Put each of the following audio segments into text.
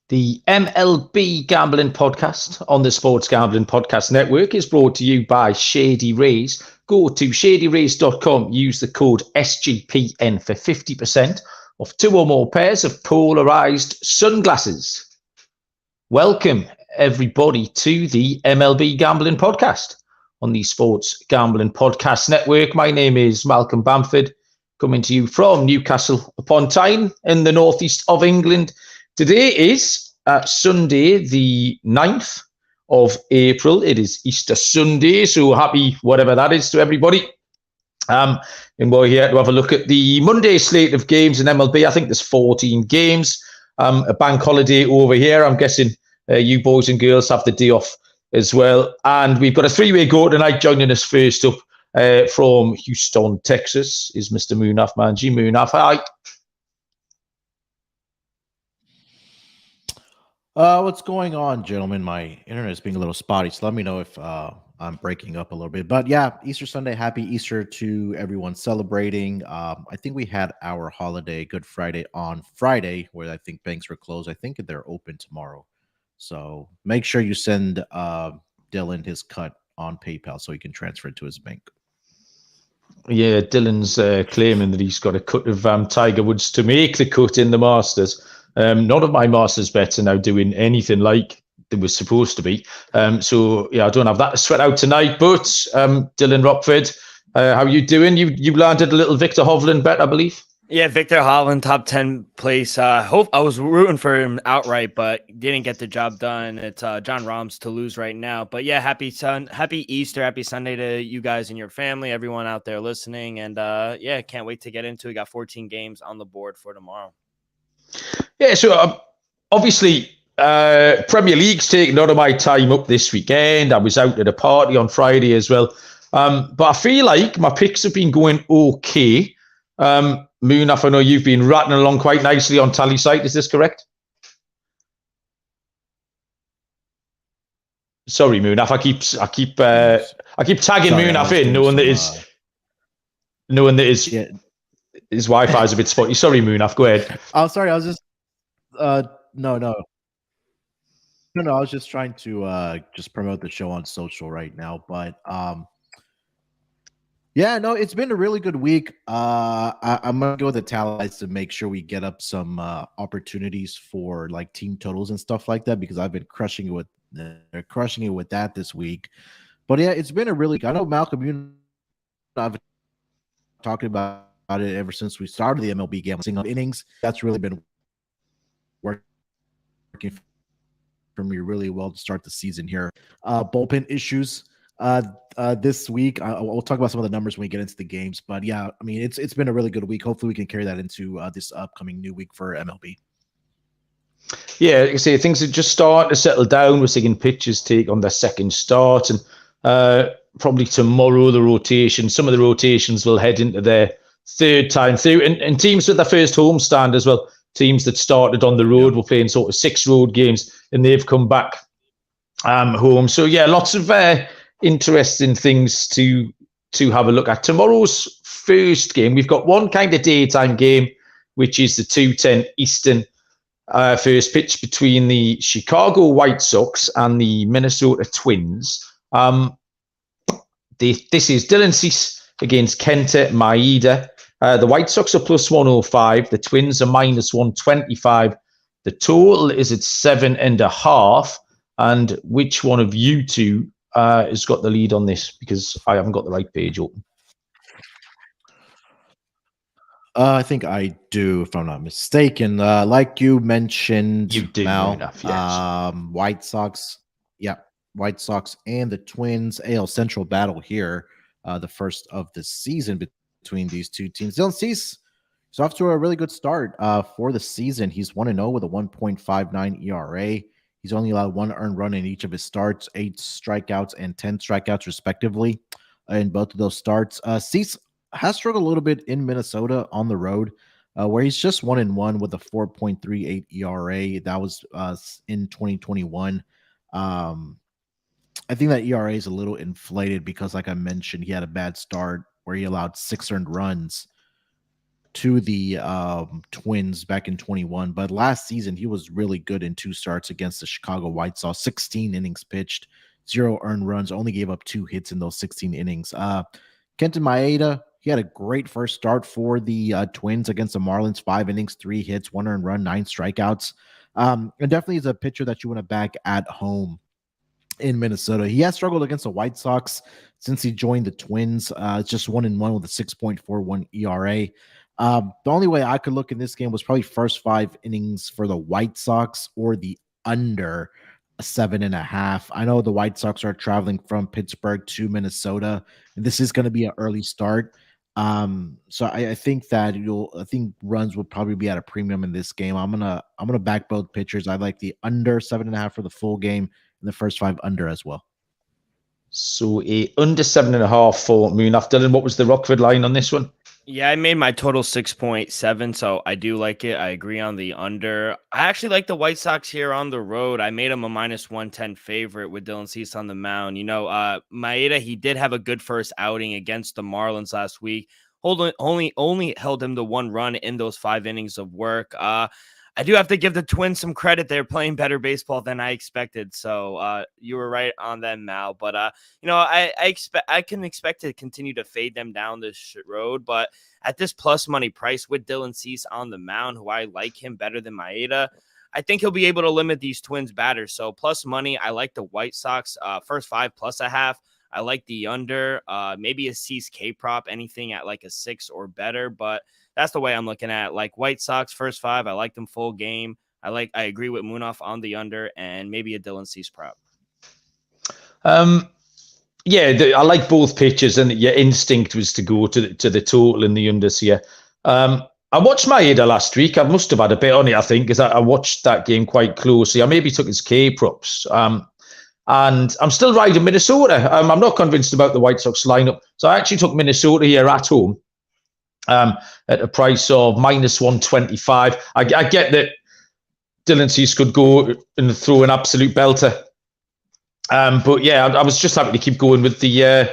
The MLB Gambling Podcast on the Sports Gambling Podcast Network is brought to you by Shady Rays. Go to shadyrays.com, use the code SGPN for 50% off 2 or more pairs of polarized sunglasses. Welcome, everybody, to the MLB Gambling Podcast on the Sports Gambling Podcast Network. My name is Malcolm Bamford, coming to you from Newcastle upon Tyne in the northeast of England. Today is Sunday, the 9th of April. It is Easter Sunday, so happy whatever that is to everybody. And we're here to have a look at the Monday slate of games in MLB. I think there's 14 games. A bank holiday over here. I'm guessing you boys and girls have the day off as well. And we've got a three-way go tonight. Joining us first up from Houston, Texas, is Mr. Munaf Manji. Munaf, hi. What's going on, gentlemen? My internet is being a little spotty, so let me know if I'm breaking up a little bit. But yeah, Easter Sunday, happy Easter to everyone celebrating. I think we had our holiday, Good Friday, on Friday, where I think banks were closed. I think they're open tomorrow. So make sure you send Dylan his cut on PayPal so he can transfer it to his bank. Yeah, Dylan's claiming that he's got a cut of Tiger Woods to make the cut in the Masters. None of my Masters bets are now doing anything like they were supposed to be. So, yeah, I don't have that to sweat out tonight. But Dylan Rockford, how you doing? You landed a little Victor Hovland bet, I believe. Yeah, Victor Hovland, top 10 place. Hope I was rooting for him outright, but didn't get the job done. It's John Rahm's to lose right now. But yeah, happy Easter, happy Sunday to you guys and your family, everyone out there listening. And yeah, can't wait to get into it. We got 14 games on the board for tomorrow. Yeah, so obviously Premier League's taking a lot of my time up this weekend. I was out at a party on Friday as well. But I feel like my picks have been going okay. Munaf, I know you've been rattling along quite nicely on Tally site. Is this correct? Sorry, Munaf. I keep tagging Munaf in, knowing that his Wi-Fi is a bit spotty. Sorry, Munaf. Go ahead. Oh, sorry. I was just no. I was just trying to just promote the show on social right now, but yeah, no, it's been a really good week. I'm gonna go with the tallies to make sure we get up some opportunities for like team totals and stuff like that, because I've been crushing it with that this week. But yeah, it's been a really. I know Malcolm, you I've talking about it ever since we started the MLB gambling single innings. That's really been working for me really well to start the season here. Bullpen issues. This week, we'll talk about some of the numbers when we get into the games. But yeah, I mean, it's been a really good week. Hopefully, we can carry that into this upcoming new week for MLB. Yeah, like I say, things are just starting to settle down. We're seeing pitchers take on their second start, and probably tomorrow some of the rotations will head into their third time through, and teams with their first home stand as well. Teams that started on the road were playing sort of 6 road games, and they've come back home. So yeah, lots of interesting things to have a look at. Tomorrow's first game, we've got one kind of daytime game, which is the 2:10 Eastern first pitch between the Chicago White Sox and the Minnesota Twins. This is Dylan Cease against Kenta Maeda. The White Sox are plus 105. The Twins are minus 125. The total is at 7.5. And which one of you two has got the lead on this? Because I haven't got the right page open. I think I do, if I'm not mistaken. Like you mentioned, you do, Mal, enough, yes. White Sox, White Sox and the Twins, AL Central battle here, the first of the season between these two teams. Dylan Cease is off to a really good start for the season. He's 1-0 with a 1.59 ERA. He's only allowed 1 earned run in each of his starts, 8 strikeouts and 10 strikeouts respectively in both of those starts. Cease has struggled a little bit in Minnesota on the road, where he's just 1-1 with a 4.38 ERA. That was in 2021. I think that ERA is a little inflated because, like I mentioned, he had a bad start where he allowed 6 earned runs to the Twins back in 21. But last season, he was really good in 2 starts against the Chicago White Sox. 16 innings pitched, 0 earned runs, only gave up 2 hits in those 16 innings. Kenton Maeda, he had a great first start for the Twins against the Marlins. 5 innings, 3 hits, 1 earned run, 9 strikeouts. And definitely is a pitcher that you want to back at home in Minnesota. He has struggled against the White Sox since he joined the Twins. It's just 1-1 with a 6.41 ERA. The only way I could look in this game was probably first 5 innings for the White Sox or the under 7.5. I know the White Sox are traveling from Pittsburgh to Minnesota, and this is going to be an early start. So I think that I think runs will probably be at a premium in this game. I'm gonna back both pitchers. I like the under 7.5 for the full game and the first 5 under as well. So a under 7.5 for Munaf. Dylan, what was the Rockford line on this one? Yeah, I made my total 6.7, so I do like it. I agree on the under. I actually like the White Sox here on the road. I made them a -110 favorite with Dylan Cease on the mound. Maeda, he did have a good first outing against the Marlins last week. Only held him to 1 run in those 5 innings of work. I do have to give the Twins some credit. They're playing better baseball than I expected. So you were right on them, Mal. But I can expect to continue to fade them down this road. But at this plus money price with Dylan Cease on the mound, who I like him better than Maeda, I think he'll be able to limit these Twins batters. So plus money, I like the White Sox first 5 plus a half. I like the under, maybe a Cease K prop, anything at like a 6 or better. But that's the way I'm looking at it. Like White Sox first 5. I like them full game. I agree with Munaf on the under and maybe a Dylan Cease prop. I like both pitchers, and your instinct was to go to the total in the unders here. I watched Maeda last week. I must have had a bit on it, I think, because I watched that game quite closely. I maybe took his K props. And I'm still riding Minnesota. I'm not convinced about the White Sox lineup. So I actually took Minnesota here at home. At a price of -125. I get that Dylan Cease could go and throw an absolute belter. But yeah, I was just happy to keep going with the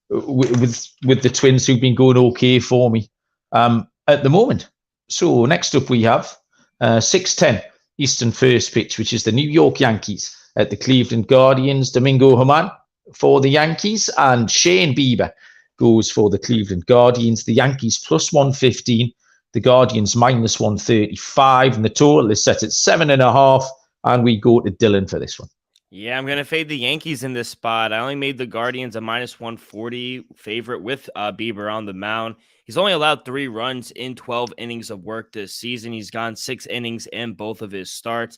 with the Twins, who've been going okay for me at the moment. So next up we have 6:10 Eastern first pitch, which is the New York Yankees at the Cleveland Guardians. Domingo Germán for the Yankees and Shane Bieber goes for the Cleveland Guardians. The Yankees +115, the Guardians -135, and the total is set at 7.5. And we go to Dylan for this one. Yeah, I'm going to fade the Yankees in this spot. I only made the Guardians a -140 favorite with Bieber on the mound. He's only allowed 3 runs in 12 innings of work this season. He's gone 6 innings in both of his starts.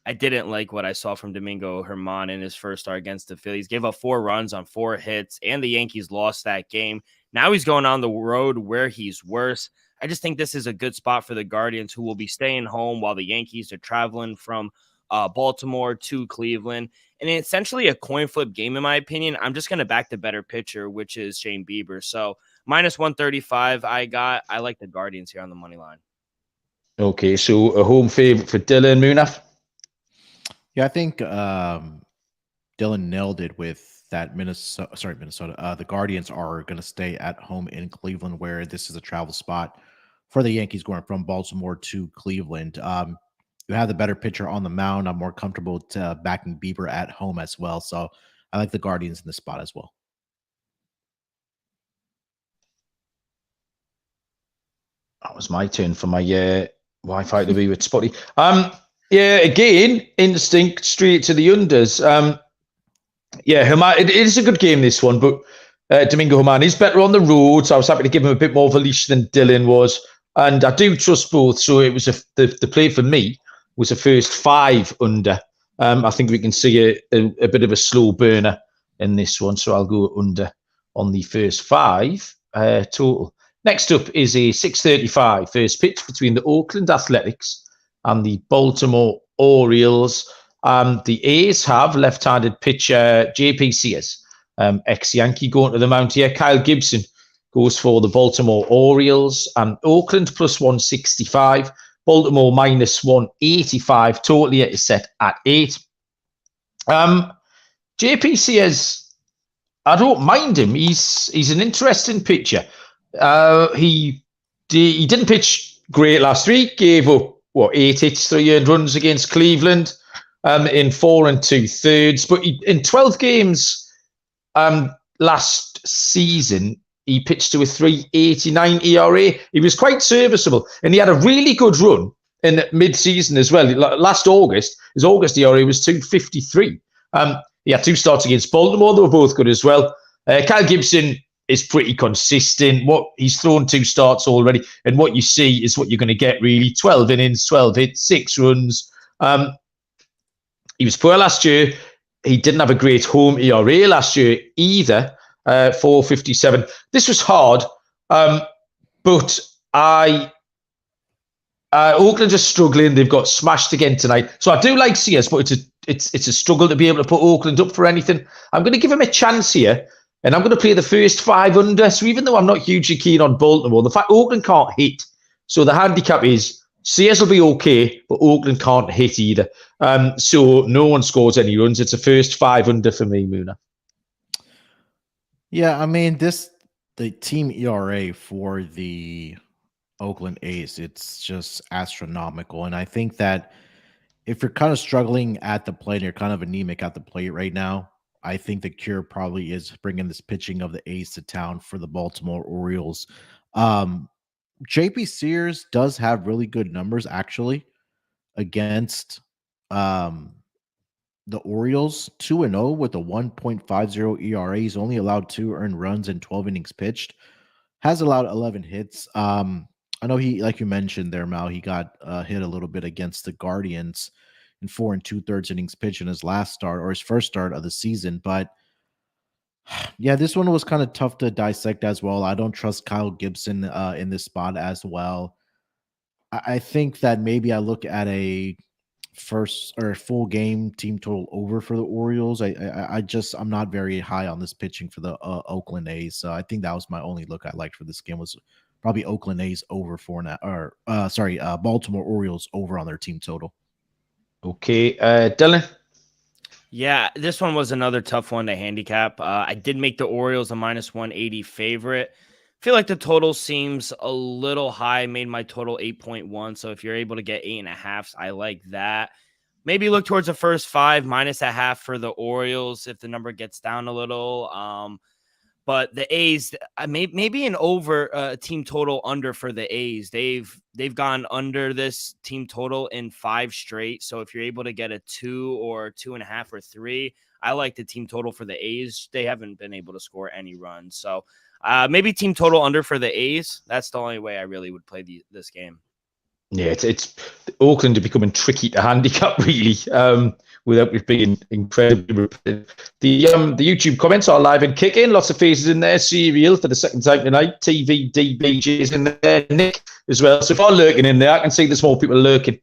I didn't like what I saw from Domingo Germán in his first start against the Phillies. Gave up 4 runs on 4 hits, and the Yankees lost that game. Now he's going on the road where he's worse. I just think this is a good spot for the Guardians, who will be staying home while the Yankees are traveling from Baltimore to Cleveland. And it's essentially a coin flip game, in my opinion. I'm just going to back the better pitcher, which is Shane Bieber. So -135 I like the Guardians here on the money line. Okay, so a home favorite for Dylan. Munaf? Yeah, I think Dylan nailed it with that Minnesota. The Guardians are going to stay at home in Cleveland, where this is a travel spot for the Yankees going from Baltimore to Cleveland. You have the better pitcher on the mound. I'm more comfortable backing Bieber at home as well. So I like the Guardians in this spot as well. That was my turn for my Wi-Fi to be with Spotty. Yeah, again, instinct straight to the unders. It is a good game, this one, but Domingo Germán is better on the road, so I was happy to give him a bit more of a leash than Dylan was. And I do trust both, so it was the play for me was the first 5 under. I think we can see a bit of a slow burner in this one, so I'll go under on the first 5 total. Next up is a 6:35 first pitch between the Oakland Athletics and the Baltimore Orioles. The A's have left-handed pitcher JP Sears, ex-Yankee, going to the mound here. Kyle Gibson goes for the Baltimore Orioles, and Oakland +165, Baltimore -185. Totally is set at 8. JP Sears, I don't mind him. He's an interesting pitcher. He he didn't pitch great last week. Gave up 8 hits, 3 earned runs against Cleveland in 4 2/3. But in 12 games last season, he pitched to a 3.89 ERA. He was quite serviceable, and he had a really good run in mid-season as well. Last August, his August ERA was 2.53. He had 2 starts against Baltimore. They were both good as well. Kyle Gibson is pretty consistent. He's thrown 2 starts already, and what you see is what you're going to get, really. 12 innings, 12 hits, 6 runs. He was poor last year. He didn't have a great home ERA last year either, 4.57. This was hard, but Oakland are struggling. They've got smashed again tonight. So I do like Sears, but it's a struggle to be able to put Oakland up for anything. I'm going to give him a chance here, and I'm going to play the first 5 under. So even though I'm not hugely keen on Baltimore, the fact Oakland can't hit, so the handicap is Sears will be okay, but Oakland can't hit either. So no one scores any runs. It's a first 5 under for me, Muna. Yeah, I mean, the team ERA for the Oakland A's, it's just astronomical. And I think that if you're kind of struggling at the plate, you're kind of anemic at the plate right now, I think the cure probably is bringing this pitching of the A's to town for the Baltimore Orioles. JP Sears does have really good numbers actually against the Orioles. 2-0 with a 1.50 ERA. He's only allowed 2 earned runs in 12 innings pitched. Has allowed 11 hits. I know he, like you mentioned there, Mal, he got hit a little bit against the Guardians in 4 2/3 innings pitched in his last start, or his first start of the season. But yeah, this one was kind of tough to dissect as well. I don't trust Kyle Gibson in this spot as well. I think that maybe I look at a first or full game team total over for the Orioles. I'm not very high on this pitching for the Oakland A's. So I think that was my only look I liked for this game, was probably Oakland A's over Baltimore Orioles over on their team total. Okay, Dylan. Yeah, this one was another tough one to handicap. I did make the Orioles a -180 favorite. I feel like the total seems a little high. Made my total 8.1. So if you're able to get 8.5, I like that. Maybe look towards the first 5, -0.5 for the Orioles if the number gets down a little. But the A's, maybe an over team total under for the A's. They've gone under this team total in 5 straight. So if you're able to get a 2 or 2.5 or 3, I like the team total for the A's. They haven't been able to score any runs. So maybe team total under for the A's. That's the only way I really would play this game. Yeah, it's Auckland are becoming tricky to handicap, really, without it being incredibly repetitive. The YouTube comments are live and kicking. Lots of faces in there. Serial for the second time tonight. TV DBJ's in there. Nick as well. So if I'm lurking in there, I can see there's more people lurking.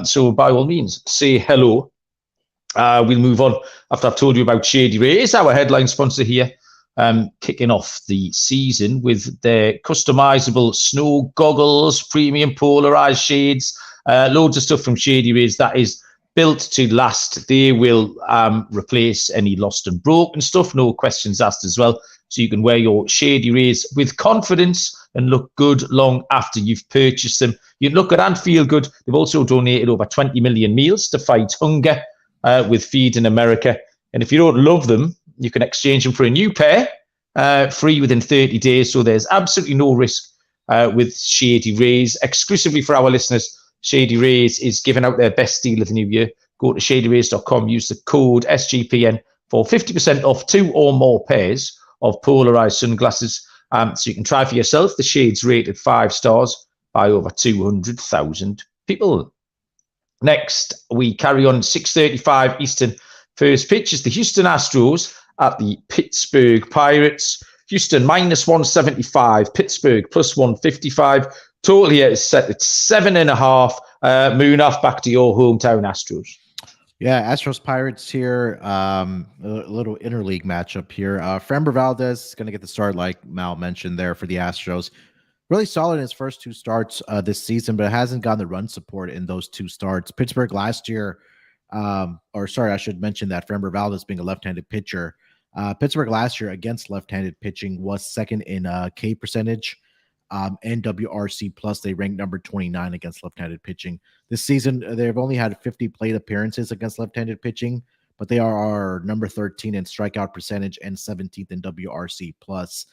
So by all means, say hello. We'll move on after I've told you about Shady Rays, our headline sponsor here. Kicking off the season with their customizable snow goggles, premium polarized shades, loads of stuff from Shady Rays that is built to last. They will replace any lost and broken stuff, no questions asked as well. So you can wear your Shady Rays with confidence and look good long after you've purchased them. You look good and feel good. They've also donated over 20 million meals to fight hunger with Feed in America. And if you don't love them, you can exchange them for a new pair, free within 30 days. So there's absolutely no risk with Shady Rays. Exclusively for our listeners, Shady Rays is giving out their best deal of the new year. Go to shadyrays.com, use the code SGPN for 50% off 2 or more pairs of polarized sunglasses. So you can try for yourself. The shades rated 5 stars by over 200,000 people. Next, we carry on 6:35 Eastern. First pitch is the Houston Astros at the Pittsburgh Pirates. Houston -175, Pittsburgh +155. Total here is set at 7.5. Munaf, back to your hometown Astros. Yeah, Astros Pirates here. A little interleague matchup here. Framber Valdez is going to get the start, like Mal mentioned there, for the Astros. Really solid in his first 2 starts this season, but hasn't gotten the run support in those 2 starts. Pittsburgh last year, I should mention that Framber Valdez being a left-handed pitcher. Pittsburgh last year against left-handed pitching was second in K percentage. and WRC plus. They rank number 29 against left-handed pitching. This season, they've only had 50 plate appearances against left-handed pitching, but they are number 13 in strikeout percentage and 17th in WRC plus.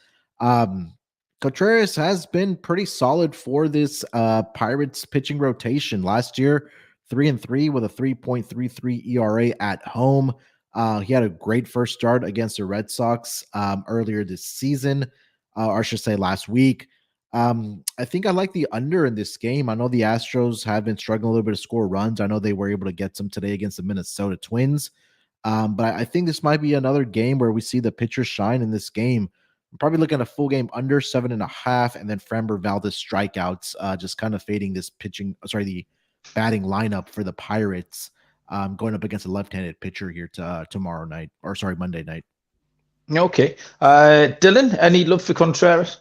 Contreras has been pretty solid for this Pirates pitching rotation. Last year, 3-3 with a 3.33 ERA at home. He had a great first start against the Red Sox earlier this season, or I should say last week. I think I like the under in this game. I know the Astros have been struggling a little bit to score runs. I know they were able to get some today against the Minnesota Twins. But I think this might be another game where we see the pitchers shine in this game. I'm probably looking at a full game under 7.5, and then Framber Valdez strikeouts, just kind of fading this the batting lineup for the Pirates, going up against a left-handed pitcher here Monday night. Okay. Dylan, any love for Contreras?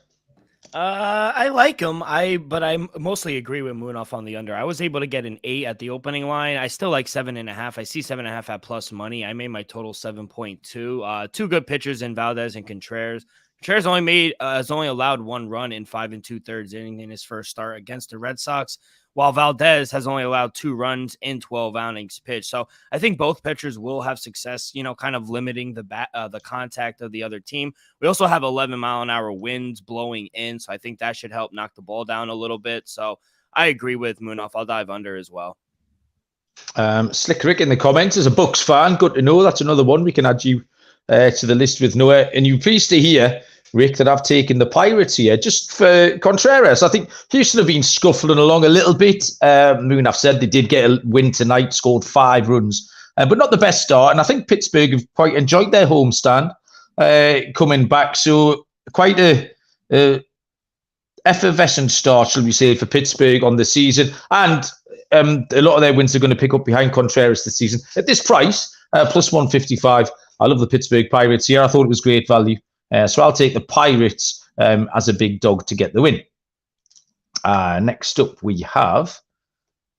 I like him. But I mostly agree with Munaf on the under. I was able to get an 8 at the opening line. I still like 7.5. I see 7.5 at plus money. I made my total 7.2. Two good pitchers in Valdez and Contreras. Contreras has only allowed 1 run in 5 2/3 innings in his first start against the Red Sox, while Valdez has only allowed 2 runs in 12 innings pitched. So I think both pitchers will have success, kind of limiting the contact of the other team. We also have 11-mile-an-hour winds blowing in, so I think that should help knock the ball down a little bit. So I agree with Munaf. I'll dive under as well. Slick Rick in the comments is a Bucks fan. Good to know. That's another one we can add you to the list with Noah. And you're pleased to hear, Rick, that I've taken the Pirates here just for Contreras. I think Houston have been scuffling along a little bit. Munaf said they did get a win tonight, scored 5 runs, but not the best start. And I think Pittsburgh have quite enjoyed their homestand coming back. So quite a effervescent start, shall we say, for Pittsburgh on the season. And a lot of their wins are going to pick up behind Contreras this season. At this price, plus 155, I love the Pittsburgh Pirates here. I thought it was great value. So I'll take the Pirates as a big dog to get the win. Next up,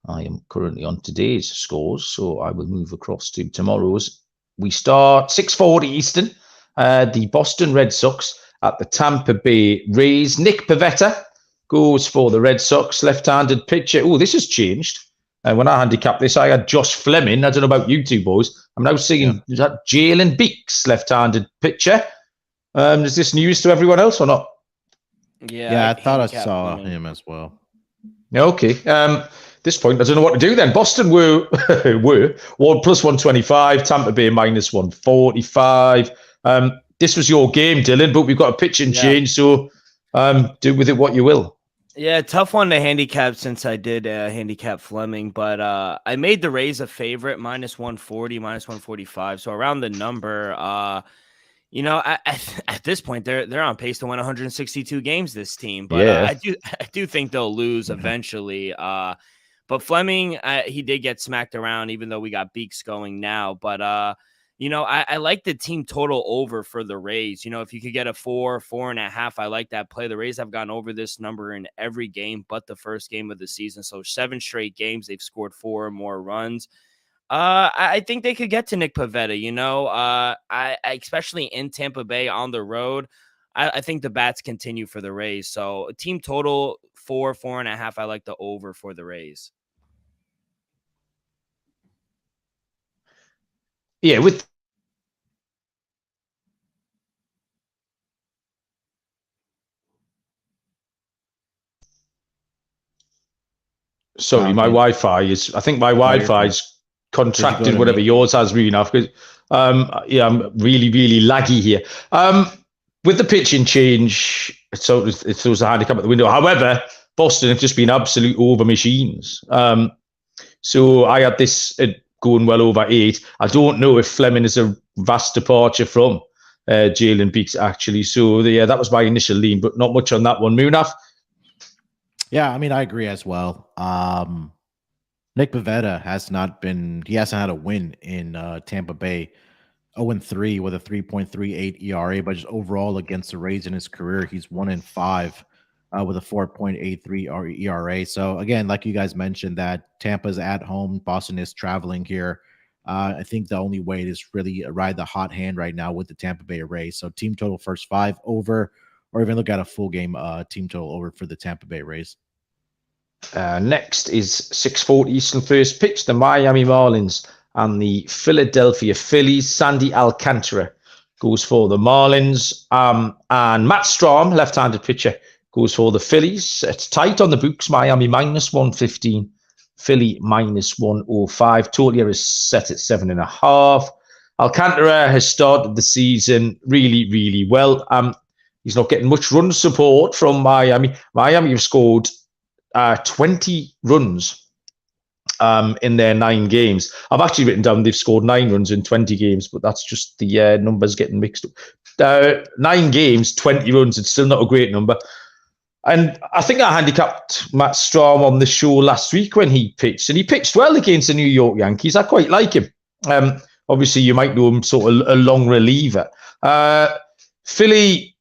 I am currently on today's scores, so I will move across to tomorrow's. We start 6:40 Eastern. The Boston Red Sox at the Tampa Bay Rays. Nick Pivetta goes for the Red Sox, left-handed pitcher. Oh, this has changed. When I handicapped this, I had Josh Fleming. I don't know about you two boys. I'm now seeing that Jalen Beeks, left-handed pitcher. Is this news to everyone else or not? Yeah, I thought I saw him as well. Okay. This point, I don't know what to do then. Boston were plus 125, Tampa Bay minus 145. This was your game, Dylan, but we've got a pitching change, so do with it what you will. Yeah, tough one to handicap since I did handicap Fleming, but I made the Rays a favorite, minus 140, minus 145. So around the number, at this point, they're on pace to win 162 games, this team. But I do think they'll lose eventually. But Fleming, he did get smacked around, even though we got Beeks going now. But I like the team total over for the Rays. If you could get a 4.5, I like that play. The Rays have gone over this number in every game but the first game of the season. So 7 straight games, they've scored 4 or more runs. I think they could get to Nick Pivetta, I especially in Tampa Bay on the road. I think the bats continue for the Rays. So team total 4.5. I like the over for the Rays. Yeah, with sorry, my Wi-Fi is. I think my Wi-Fi is contracted, whatever yours has, really enough. Because I'm really, really laggy here. With the pitching change, so it throws the handicap at the window. However, Boston have just been absolute over machines. So I had this going well over 8. I don't know if Fleming is a vast departure from Jalen Beeks, actually. So that was my initial lean, but not much on that one. Munaf? Yeah, I mean, I agree as well. Nick Pivetta hasn't had a win in Tampa Bay. 0-3 with a 3.38 ERA, but just overall against the Rays in his career, he's 1-5 with a 4.83 ERA. So again, like you guys mentioned, that Tampa's at home, Boston is traveling here. I think the only way is really ride the hot hand right now with the Tampa Bay Rays. So team total first 5 over, or even look at a full game team total over for the Tampa Bay Rays. Next is 6:40 Eastern first pitch, the Miami Marlins and the Philadelphia Phillies. Sandy Alcantara goes for the Marlins, and Matt Strahm, left-handed pitcher, goes for the Phillies. It's tight on the books. Miami -115, Philly -105. Total here is set at 7.5. Alcantara has started the season really, really well. He's not getting much run support from Miami. Miami have scored 20 runs in their 9 games. I've actually written down they've scored 9 runs in 20 games, but that's just the numbers getting mixed up. 9 games, 20 runs. It's still not a great number. And I think I handicapped Matt Strahm on the show last week when he pitched, and he pitched well against the New York Yankees. I quite like him. Obviously, you might know him sort of a long reliever. Philly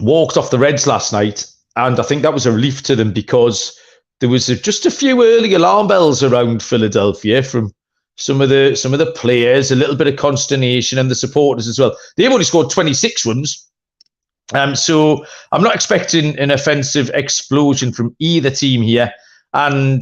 walked off the Reds last night, and I think that was a relief to them because there was just a few early alarm bells around Philadelphia from some of the players, a little bit of consternation, and the supporters as well. They've only scored 26 runs. So I'm not expecting an offensive explosion from either team here. And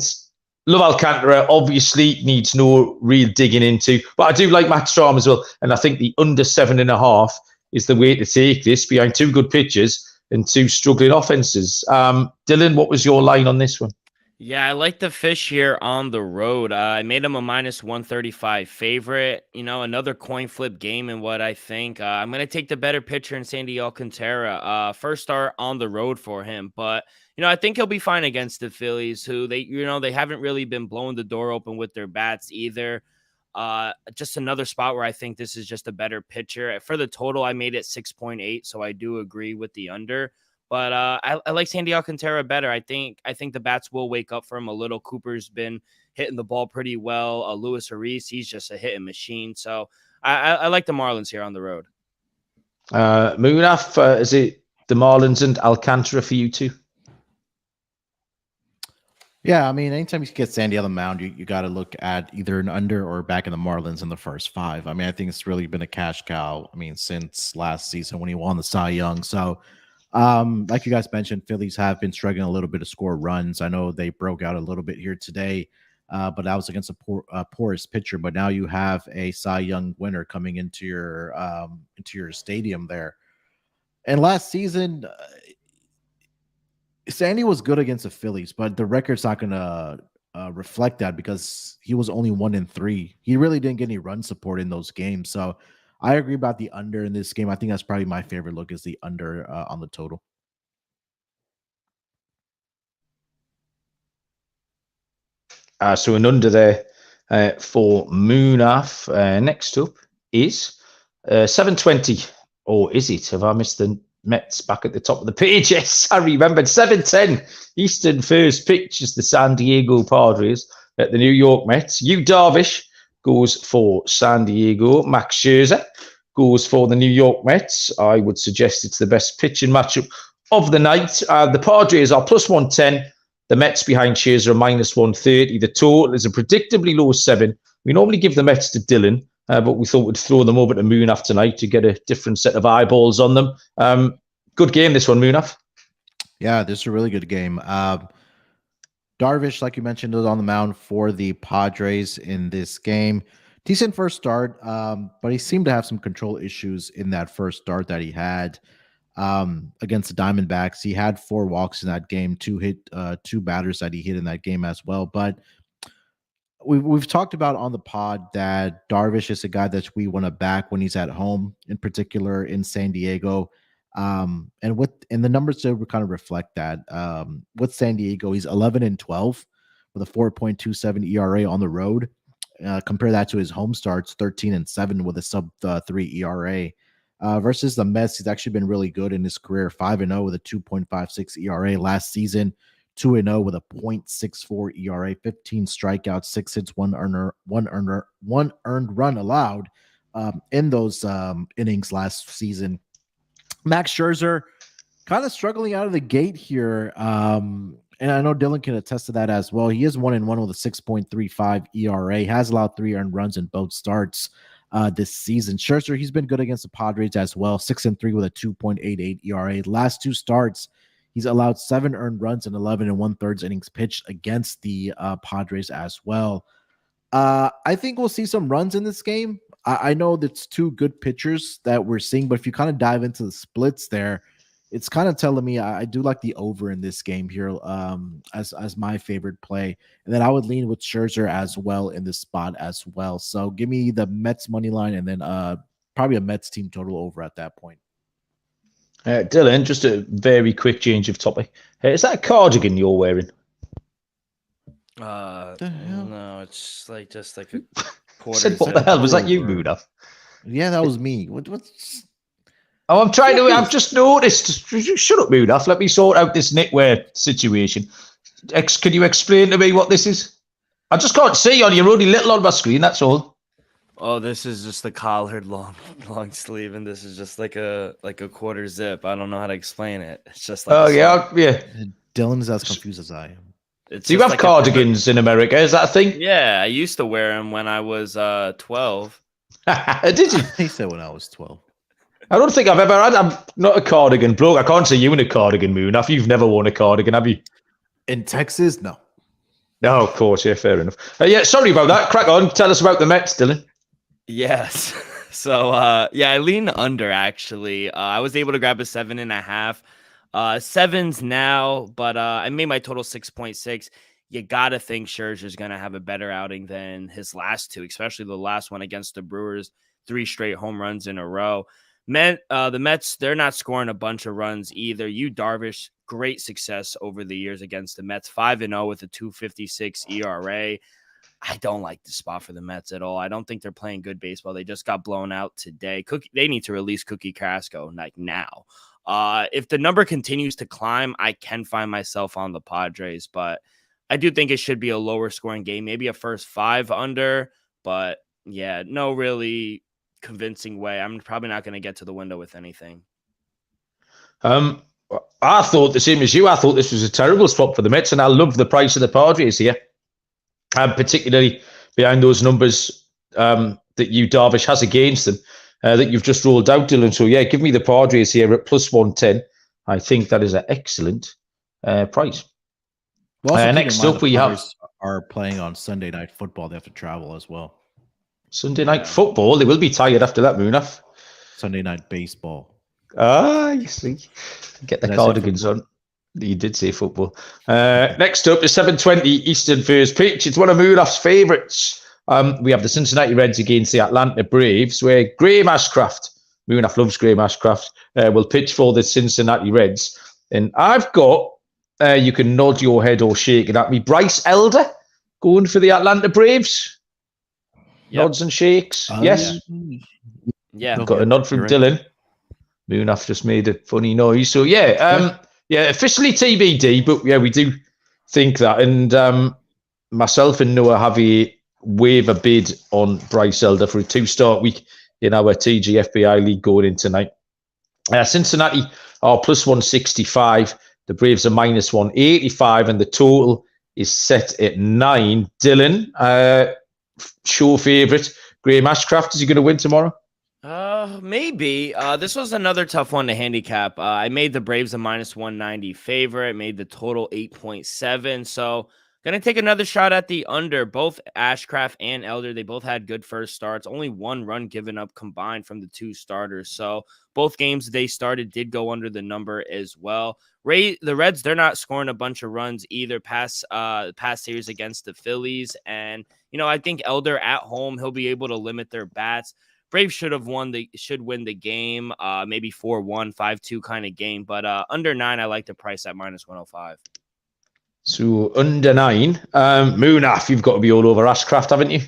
love Alcantara, obviously needs no real digging into. But I do like Matt Strahm as well. And I think the under 7.5 is the way to take this behind 2 good pitchers and 2 struggling offenses. Dylan, what was your line on this one? Yeah, I like the fish here on the road. I made him a -135 favorite. Another coin flip game in what I think. I'm going to take the better pitcher in Sandy Alcantara. First start on the road for him. But, I think he'll be fine against the Phillies, who they haven't really been blowing the door open with their bats either. Just another spot where I think this is just a better pitcher. For the total, I made it 6.8, so I do agree with the under. But I like Sandy Alcantara better. I think the bats will wake up for him a little. Cooper's been hitting the ball pretty well. Luis Ariz, he's just a hitting machine. So I like the Marlins here on the road. Munaf, is it the Marlins and Alcantara for you too? Yeah, I mean, anytime you get Sandy on the mound, you got to look at either an under or back in the Marlins in the first 5. I mean, I think it's really been a cash cow. I mean, since last season when he won the Cy Young. So, like you guys mentioned, Phillies have been struggling a little bit to score runs. I know they broke out a little bit here today, but that was against a porous pitcher. But now you have a Cy Young winner coming into your stadium there. And last season, Sandy was good against the Phillies, but the record's not going to reflect that because he was only 1-3. He really didn't get any run support in those games. So I agree about the under in this game. I think that's probably my favorite look is the under on the total. So an under there for Munaf. Next up is 7:20. Or is it? Have I missed the Mets back at the top of the page? Yes, I remembered. 7:10 Eastern first pitch is the San Diego Padres at the New York Mets. Yu Darvish goes for San Diego. Max Scherzer goes for the New York Mets. I would suggest it's the best pitching matchup of the night. The Padres are +110. The Mets behind Scherzer are -130. The total is a predictably low 7. We normally give the Mets to Dylan, but we thought we'd throw them over to Munaf tonight to get a different set of eyeballs on them. Good game, this one, Munaf. Yeah, this is a really good game. Darvish, like you mentioned, was on the mound for the Padres in this game. Decent first start, but he seemed to have some control issues in that first start that he had against the Diamondbacks. He had 4 walks in that game, 2 batters that he hit in that game as well. But we've talked about on the pod that Darvish is a guy that we want to back when he's at home, in particular in San Diego. And the numbers would kind of reflect that. With San Diego, he's 11-12 with a 4.27 ERA on the road. Compare that to his home starts, 13-7 with a sub-3 ERA. Versus the Mets, he's actually been really good in his career, 5-0 with a 2.56 ERA last season, 2-0 with a 0.64 ERA, 15 strikeouts, 6 hits, one earned run allowed in those innings last season. Max Scherzer kind of struggling out of the gate here. And I know Dylan can attest to that as well. He is 1-1 with a 6.35 ERA, has allowed 3 earned runs in both starts. this season. Scherzer, he's been good against the Padres as well. 6-3 with a 2.88 ERA. Last two starts, he's allowed 7 earned runs and 11 1/3 innings pitched against the Padres as well. I think we'll see some runs in this game. I know that's two good pitchers that we're seeing, but if you kind of dive into the splits there, it's kind of telling me I do like the over in this game here as my favorite play. And then I would lean with Scherzer as well in this spot as well. So give me the Mets money line and then probably a Mets team total over at that point. Dylan, just a very quick change of topic. Is that a cardigan you're wearing? No, it's like just like a quarter. Said, what the hell was that? You, Munaf? Yeah, that was me. What's? Oh, I'm trying to. I've just noticed. Shut up, Munaf. Let me sort out this knitwear situation. Can you explain to me what this is? I just can't see on. You're only little on my screen. That's all. Oh, this is just the collared long sleeve, and this is just like a quarter zip. I don't know how to explain it. It's just like yeah. Dylan is as confused as I am. It's Do you have like cardigans in America? Is that a thing? Yeah, I used to wear them when I was 12. Did you? He said when I was 12. I don't think I've ever had. I'm not a cardigan bloke. I can't see you in a cardigan, Munaf. You've never worn a cardigan, have you? In Texas, no. No, of course. Yeah, fair enough. Yeah, sorry about that. Crack on. Tell us about the Mets, Dylan. Yes. So, I lean under, actually. I was able to grab a 7.5. 7's now, but I made my total 6.6. You got to think Scherzer's going to have a better outing than his last two, especially the last one against the Brewers. 3 straight home runs in a row. The Mets, they're not scoring a bunch of runs either. Darvish, great success over the years against the Mets. 5-0 with a 2.56 ERA. I don't like the spot for the Mets at all. I don't think they're playing good baseball. They just got blown out today. They need to release Cookie Carrasco like now. If the number continues to climb, I can find myself on the Padres, but I do think it should be a lower scoring game, maybe a first 5 under, but yeah, no really convincing way. I'm probably not going to get to the window with anything. I thought the same as you. I thought this was a terrible spot for the Mets, and I love the price of the Padres here, particularly behind those numbers that Darvish has against them. That you've just rolled out, Dylan. So, yeah, give me the Padres here at plus 110. I think that is an excellent price. Well, next up, we are playing on Sunday Night Football. They have to travel as well. Sunday Night Football. They will be tired after that, Munaf. Sunday Night Baseball. You see. Get the cardigans on. You did say football. Next up, the 7:20 Eastern first pitch. It's one of Munaf's favourites. We have the Cincinnati Reds against the Atlanta Braves, where Graham Ashcraft, Munaf loves Graham Ashcraft, will pitch for the Cincinnati Reds. And I've got, you can nod your head or shake it at me, Bryce Elder going for the Atlanta Braves. Yep. Nods and shakes. Yes. Yeah. Got a nod from Dylan. Munaf just made a funny noise. So, officially TBD, but yeah, we do think that. And myself and Noah have a waiver bid on Bryce Elder for a 2-start week in our TGFBI league going in tonight. Cincinnati are plus 165. The Braves are minus 185, and the total is set at 9. Dylan, show favourite, Graham Ashcraft, is he going to win tomorrow? Maybe. This was another tough one to handicap. I made the Braves a minus 190 favorite, made the total 8.7. So going to take another shot at the under. Both Ashcraft and Elder, they both had good first starts. Only 1 run given up combined from the 2 starters. So both games they started did go under the number as well. The Reds, they're not scoring a bunch of runs either past series against the Phillies. And, I think Elder at home, he'll be able to limit their bats. Braves should win the game, maybe 4-1, 5-2 kind of game. But under 9, I like the price at minus 105. So under 9, Munaf, you've got to be all over Ashcraft, haven't you?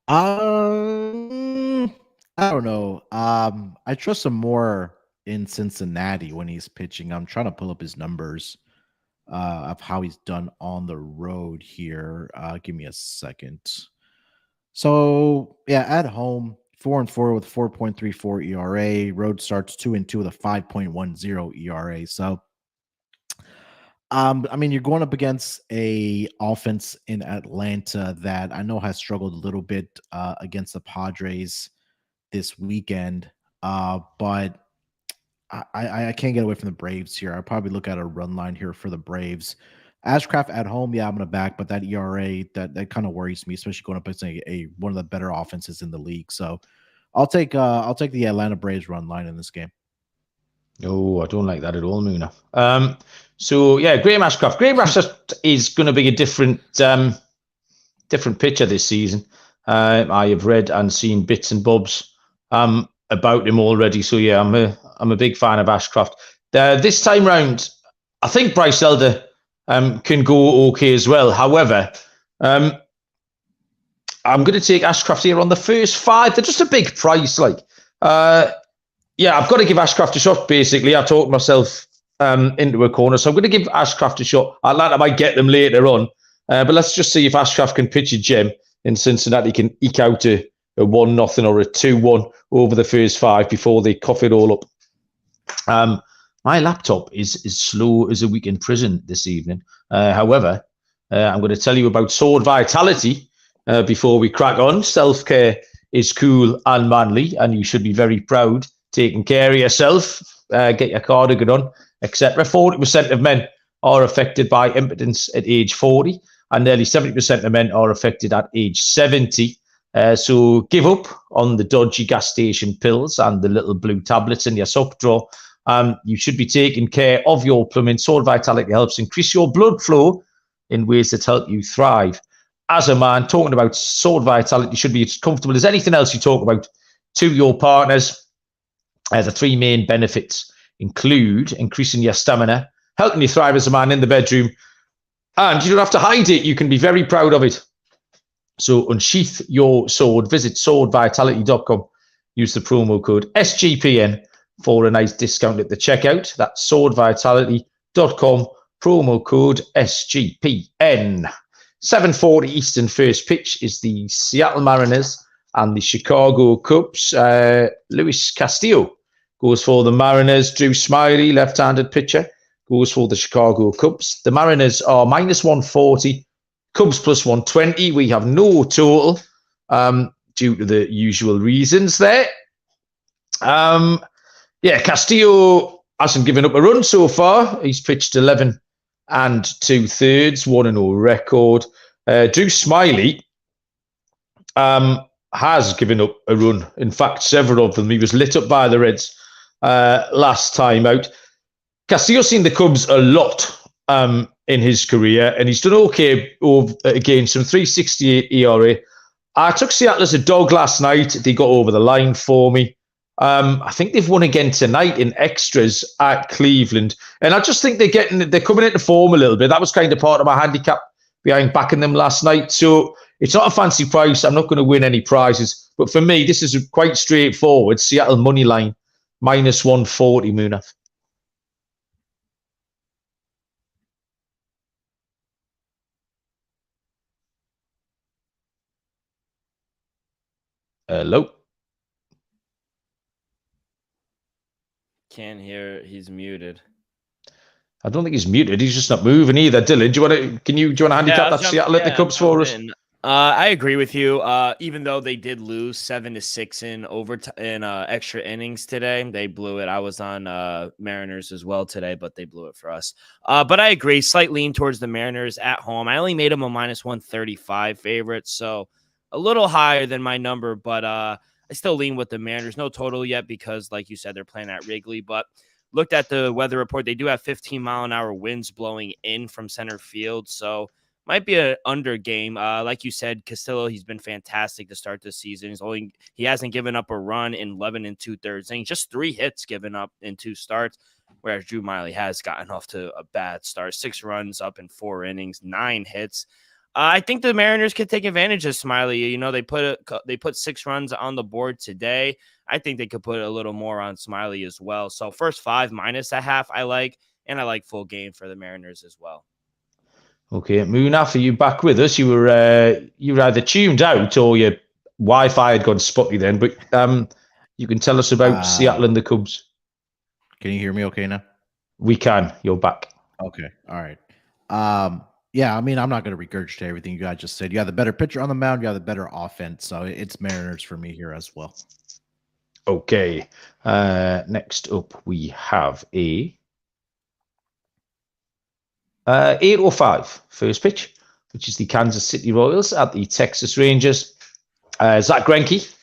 I don't know. I trust him more in Cincinnati when he's pitching. I'm trying to pull up his numbers of how he's done on the road here. Give me a second. So, yeah, at home, 4-4 with 4.34 ERA. Road starts 2-2 with a 5.10 ERA. So I mean, you're going up against a offense in Atlanta that I know has struggled a little bit against the Padres this weekend, but I can't get away from the Braves here. I'll probably look at a run line here for the Braves. Ashcraft at home, yeah, I'm gonna back, but that ERA that kind of worries me, especially going up against a one of the better offenses in the league. So I'll take the Atlanta Braves run line in this game. Oh, I don't like that at all, Muna. So yeah, Graham Ashcraft. Graham Ashcraft is going to be a different pitcher this season. I have read and seen bits and bobs about him already. So yeah, I'm a big fan of Ashcraft. This time round, I think Bryce Elder can go okay as well. However, I'm going to take Ashcraft here on the first 5. They're just a big price, like. Yeah, I've got to give Ashcraft a shot, basically. I talked myself into a corner, so I'm going to give Ashcraft a shot. Atlanta might get them later on, but let's just see if Ashcraft can pitch a gem and Cincinnati can eke out a 1-0 or a 2-1 over the first 5 before they cough it all up. My laptop is as slow as a week in prison this evening. However, I'm going to tell you about Sword Vitality before we crack on. Self-care is cool and manly, and you should be very proud. Taking care of yourself, get your cardigan on, etc. 40% of men are affected by impotence at age 40, and nearly 70% of men are affected at age 70. So give up on the dodgy gas station pills and the little blue tablets in your sock drawer. You should be taking care of your plumbing. Sword Vitality helps increase your blood flow in ways that help you thrive. As a man, talking about Sword Vitality should be as comfortable as anything else you talk about to your partners. The 3 main benefits include increasing your stamina, helping you thrive as a man in the bedroom, and you don't have to hide it. You can be very proud of it. So unsheath your sword. Visit swordvitality.com. Use the promo code SGPN for a nice discount at the checkout. That's swordvitality.com, promo code SGPN. 7:40 Eastern first pitch is the Seattle Mariners and the Chicago Cubs. Luis Castillo goes for the Mariners. Drew Smyly, left-handed pitcher, goes for the Chicago Cubs. The Mariners are -140, Cubs +120. We have no total due to the usual reasons there. Castillo hasn't given up a run so far. He's pitched 11 2/3, 1-0 record. Drew Smyly has given up a run. In fact, several of them. He was lit up by the Reds last time out. Castillo's seen the Cubs a lot in his career, and he's done okay against some 3.68 ERA. I took Seattle as a dog last night. They got over the line for me. I think they've won again tonight in extras at Cleveland, and I just think they're coming into form a little bit. That was kind of part of my handicap behind backing them last night. So it's not a fancy price. I'm not going to win any prizes, but for me, this is quite straightforward. Seattle money line -140. Munaf. Hello. Can't hear. He's muted. I don't think he's muted. He's just not moving either. Dylan, do you want to handicap that Seattle at the Cubs for us? I agree with you. Even though they did lose 7-6 in extra innings today, they blew it. I was on Mariners as well today, but they blew it for us. But I agree. Slight lean towards the Mariners at home. I only made them a -135 favorite, so a little higher than my number, but I still lean with the Mariners. No total yet because, like you said, they're playing at Wrigley. But looked at the weather report. They do have 15-mile-an-hour winds blowing in from center field, so might be an under game. Like you said, Castillo, he's been fantastic to start this season. He hasn't given up a run in 11 2/3 innings, just 3 hits given up in 2 starts, whereas Drew Smyly has gotten off to a bad start. 6 runs up in 4 innings, 9 hits. I think the Mariners could take advantage of Smyly. You know, they put 6 runs on the board today. I think they could put a little more on Smyly as well. So first 5 -0.5 I like, and I like full game for the Mariners as well. Okay, Munaf, are you back with us? You were either tuned out or your Wi-Fi had gone spotty then. But you can tell us about Seattle and the Cubs. Can you hear me okay now? We can. You're back. Okay. All right. Yeah, I mean, I'm not going to regurgitate everything you guys just said. You have the better pitcher on the mound. You have the better offense. So it's Mariners for me here as well. Okay. Next up, we have a 8:05 first pitch, which is the Kansas City Royals at the Texas Rangers. Zach Greinke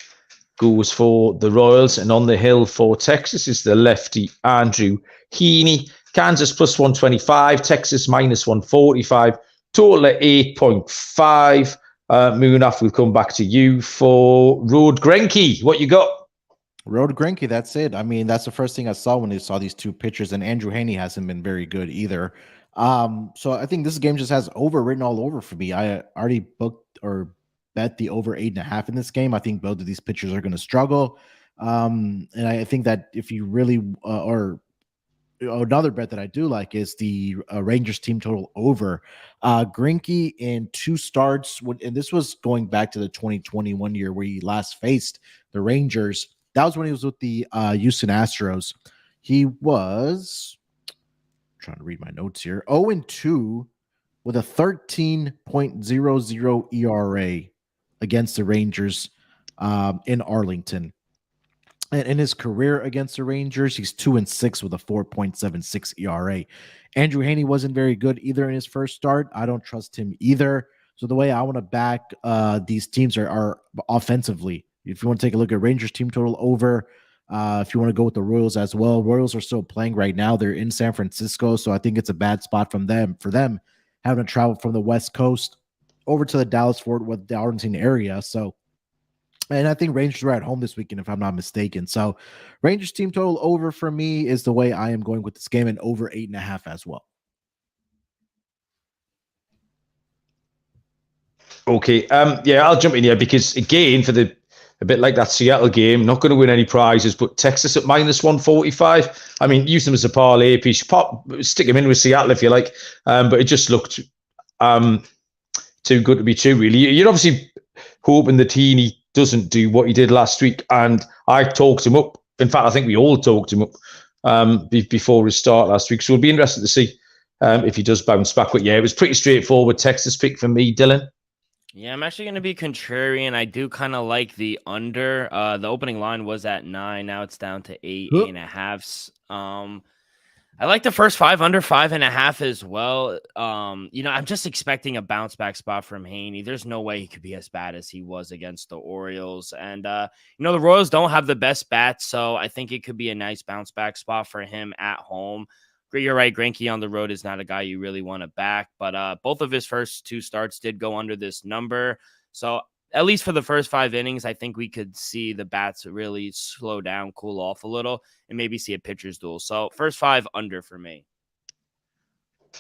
goes for the Royals, and on the hill for Texas is the lefty Andrew Heaney. Kansas plus 125, Texas minus 145, total at 8.5. Munaf, we'll come back to you for Road Greinke. What you got? Road Greinke, that's it. I mean, that's the first thing I saw when I saw these two pitchers, and Andrew Heaney hasn't been very good either. So I think this game just has over written all over for me. I already booked or bet the over 8.5 in this game. I think both of these pitchers are going to struggle. And I think that if you really or another bet that I do like is the Rangers team total over. Greinke in 2 starts, and this was going back to the 2021 year where he last faced the Rangers. That was when he was with the Houston Astros. He was trying to read my notes here. 0-2 with a 13.00 ERA against the Rangers in Arlington. And in his career against the Rangers, he's 2-6 with a 4.76 ERA. Andrew Heaney wasn't very good either in his first start. I don't trust him either. So the way I want to back these teams are offensively. If you want to take a look at Rangers team total over, if you want to go with the Royals as well, Royals are still playing right now. They're in San Francisco, so I think it's a bad spot for them having to travel from the West Coast over to the Dallas-Fort Worth, Darlington area. So, and I think Rangers are at home this weekend, if I'm not mistaken. So, Rangers team total over for me is the way I am going with this game, and over 8.5 as well. Okay. Yeah, I'll jump in here because again, for a bit like that Seattle game, not going to win any prizes, but Texas at minus 145. I mean, use them as a parlay piece. Stick them in with Seattle if you like. But it just looked too good to be true, really. You're obviously hoping that Heaney doesn't do what he did last week. And I talked him up. In fact, I think we all talked him up before his start last week. So it'll be interesting to see if he does bounce back. But yeah, it was pretty straightforward Texas pick for me, Dylan. Yeah, I'm actually going to be contrarian. I do kind of like the under. The opening line was at 9. Now it's down to 8.5. I like the first 5 under 5.5 as well. I'm just expecting a bounce back spot from Heaney. There's no way he could be as bad as he was against the Orioles. And, the Royals don't have the best bats, so I think it could be a nice bounce back spot for him at home. You're right, Greinke on the road is not a guy you really want to back, but both of his first 2 starts did go under this number. So at least for the first 5 innings, I think we could see the bats really slow down, cool off a little, and maybe see a pitcher's duel. So first 5 under for me.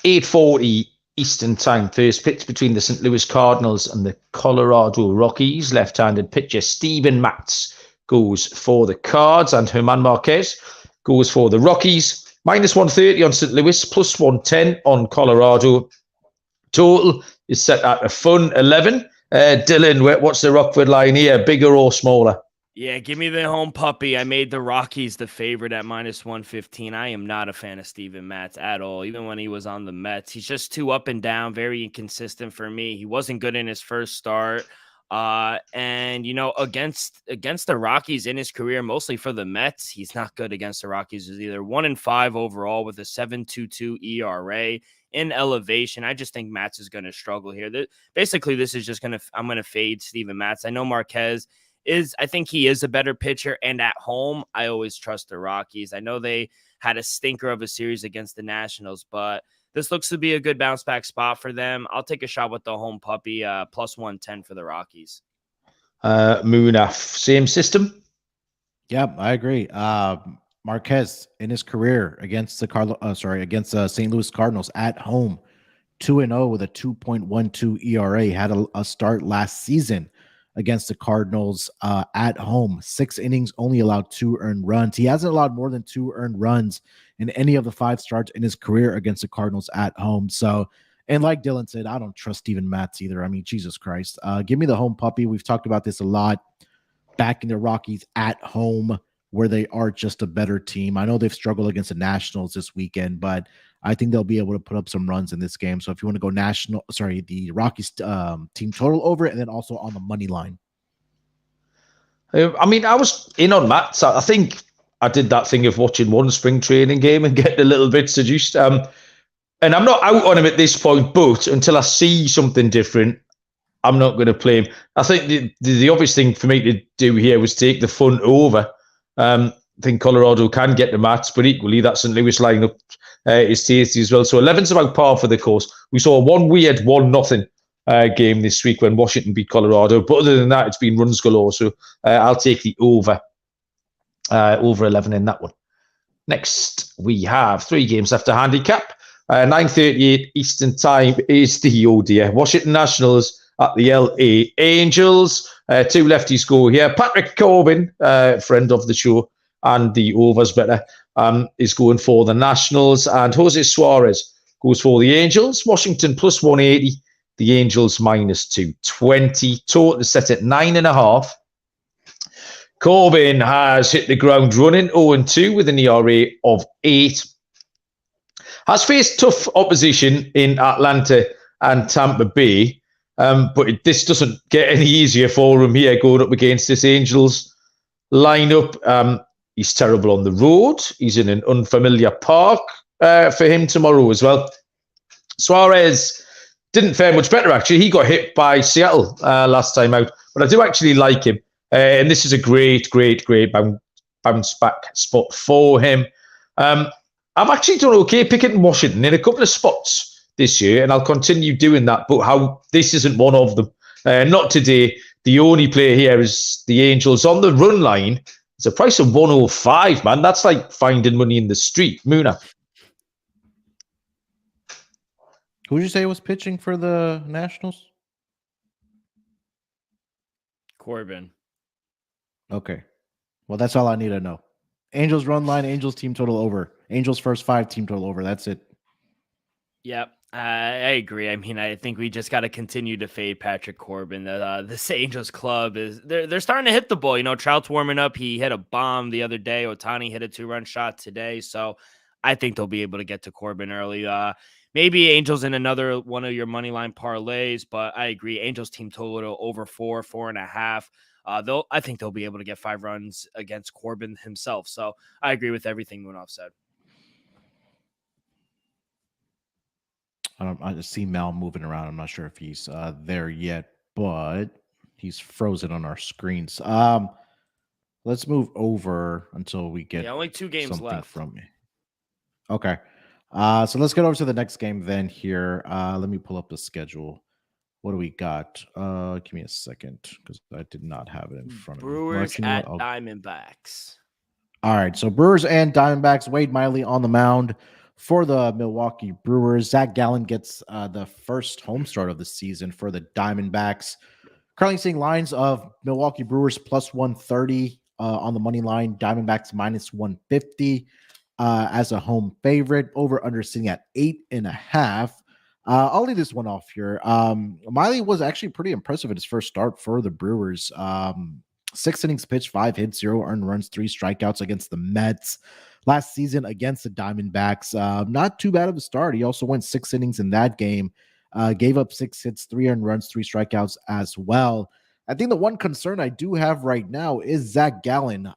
8:40 Eastern Time. First pitch between the St. Louis Cardinals and the Colorado Rockies. Left-handed pitcher Steven Matz goes for the Cards, and German Marquez goes for the Rockies. Minus 130 on St. Louis, plus 110 on Colorado. Total is set at a fun 11. Dylan, what's the Rockford line here? Bigger or smaller? Yeah, give me the home puppy. I made the Rockies the favorite at minus 115. I am not a fan of Steven Matz at all, even when he was on the Mets. He's just too up and down, very inconsistent for me. He wasn't good in his first start. Against the Rockies in his career, mostly for the Mets, he's not good against the Rockies. He's either 1-5 overall with a 7.22 ERA in elevation. I just think Matz is going to struggle here. Basically, this is just I'm going to fade Steven Matz. I know Marquez I think he is a better pitcher, and at home, I always trust the Rockies. I know they had a stinker of a series against the Nationals, but this looks to be a good bounce back spot for them. I'll take a shot with the home puppy, plus 110 for the Rockies. Munaf, same system? Yep, I agree. Marquez in his career against the St. Louis Cardinals at home, 2-0 with a 2.12 ERA. Had a start last season against the Cardinals at home. 6 innings, only allowed 2 earned runs. He hasn't allowed more than 2 earned runs in any of the 5 starts in his career against the Cardinals at home. So, and like Dylan said, I don't trust Steven Matz either. I mean, Jesus Christ. Give me the home puppy. We've talked about this a lot. Backing the Rockies at home where they are just a better team. I know they've struggled against the Nationals this weekend, but I think they'll be able to put up some runs in this game. So if you want to go the Rockies team total over it, and then also on the money line. I mean, I was in on Matt. So I think I did that thing of watching one spring training game and getting a little bit seduced. And I'm not out on him at this point, but until I see something different, I'm not going to play him. I think the obvious thing for me to do here was take the fun over. I think Colorado can get the Mats, but equally that St. Louis lineup is tasty as well. So 11's about par for the course. We saw one weird 1-0 game this week when Washington beat Colorado, but other than that, it's been runs galore. So I'll take the over 11 in that one. Next, we have 3 games after handicap. 9:38 Eastern Time is the Washington Nationals at the LA Angels. 2 lefties go here. Patrick Corbin, friend of the show, and the overs better, is going for the Nationals. And Jose Suarez goes for the Angels. Washington plus 180. The Angels minus 220. Total is set at 9.5. Corbin has hit the ground running 0-2 with an ERA of 8. Has faced tough opposition in Atlanta and Tampa Bay, but this doesn't get any easier for him here going up against this Angels lineup. He's terrible on the road. He's in an unfamiliar park for him tomorrow as well. Suarez didn't fare much better, actually. He got hit by Seattle last time out, but I do actually like him. And this is a great bounce back spot for him. I've actually done okay picking Washington in a couple of spots this year, and I'll continue doing that, but how this isn't one of them. Not today. The only player here is the Angels on the run line. It's a price of 105, man. That's like finding money in the street. Munaf. Who did you say was pitching for the Nationals? Corbin. Okay. Well, that's all I need to know. Angels run line, Angels team total over. Angels first 5, team total over. That's it. Yep, I agree. I mean, I think we just got to continue to fade Patrick Corbin. This Angels club they're starting to hit the ball. You know, Trout's warming up. He hit a bomb the other day. Ohtani hit a 2-run shot today. So I think they'll be able to get to Corbin early. Maybe Angels in another one of your money line parlays, but I agree. Angels team total over 4.5. I think they'll be able to get 5 runs against Corbin himself. So I agree with everything Munaf said. I just see Mal moving around. I'm not sure if he's there yet, but he's frozen on our screens. Let's move over until we get only 2 games left from me. Okay. So let's get over to the next game then here. Let me pull up the schedule. What do we got? Give me a second because I did not have it in front of me. Brewers at Diamondbacks. All right. So Brewers and Diamondbacks. Wade Miley on the mound for the Milwaukee Brewers. Zach Gallen gets the first home start of the season for the Diamondbacks. Currently seeing lines of Milwaukee Brewers plus 130 on the money line. Diamondbacks minus 150 as a home favorite. Over under sitting at 8.5. I'll leave this one off here. Miley was actually pretty impressive at his first start for the Brewers. 6 innings pitched, 5 hits, 0 earned runs, 3 strikeouts against the Mets. Last season against the Diamondbacks, not too bad of a start. He also went 6 innings in that game, gave up 6 hits, 3 earned runs, 3 strikeouts as well. I think the one concern I do have right now is Zach Gallen.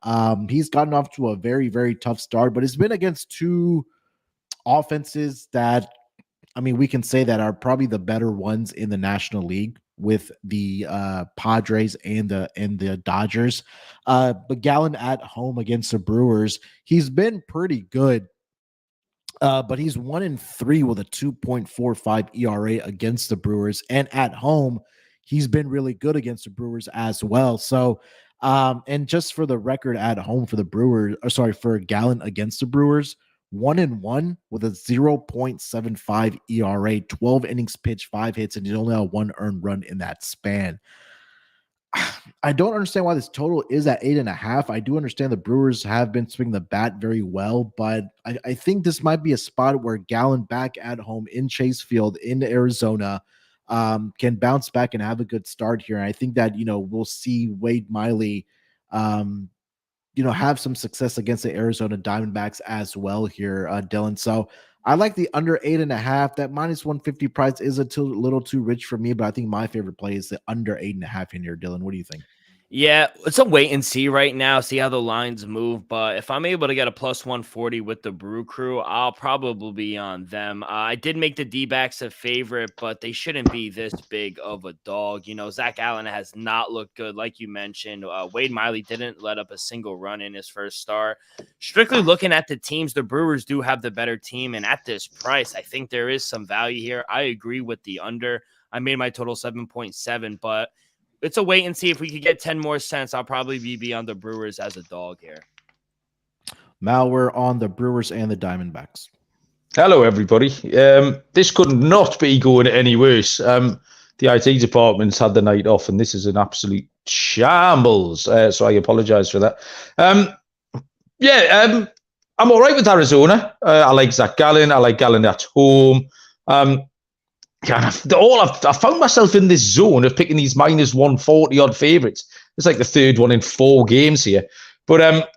He's gotten off to a very, very tough start, but it's been against 2 offenses that, I mean, we can say that are probably the better ones in the National League with the Padres and the Dodgers. But Gallen at home against the Brewers, he's been pretty good. But he's 1-3 with a 2.45 ERA against the Brewers. And at home, he's been really good against the Brewers as well. So, and just for the record at home for the Brewers, for Gallen against the Brewers, 1-1 with a 0.75 ERA, 12 innings pitched, 5 hits, and he's only had 1 earned run in that span. I don't understand why this total is at 8.5. I do understand the Brewers have been swinging the bat very well, but I think this might be a spot where Gallen back at home in Chase Field in Arizona can bounce back and have a good start here. And I think that, we'll see Wade Miley have some success against the Arizona Diamondbacks as well here, Dylan. So I like the under 8.5. That minus 150 price is a little too rich for me, but I think my favorite play is the under 8.5 in here. Dylan, what do you think? Yeah, it's a wait and see right now, see how the lines move. But if I'm able to get a plus 140 with the Brew Crew, I'll probably be on them. I did make the D-backs a favorite, but they shouldn't be this big of a dog. Zach Allen has not looked good, like you mentioned. Wade Miley didn't let up a single run in his first start. Strictly looking at the teams, the Brewers do have the better team, and at this price, I think there is some value here. I agree with the under. I made my total 7.7, but it's a wait and see. If we could get 10 more cents, I'll probably be on the Brewers as a dog here. Mal, we're on the Brewers and the Diamondbacks. Hello, everybody. This could not be going any worse. The IT department's had the night off, and this is an absolute shambles. So I apologize for that. I'm all right with Arizona. I like Zach Gallen. I like Gallen at home. I found myself in this zone of picking these minus 140 odd favorites. It's like the third one in 4 games here. But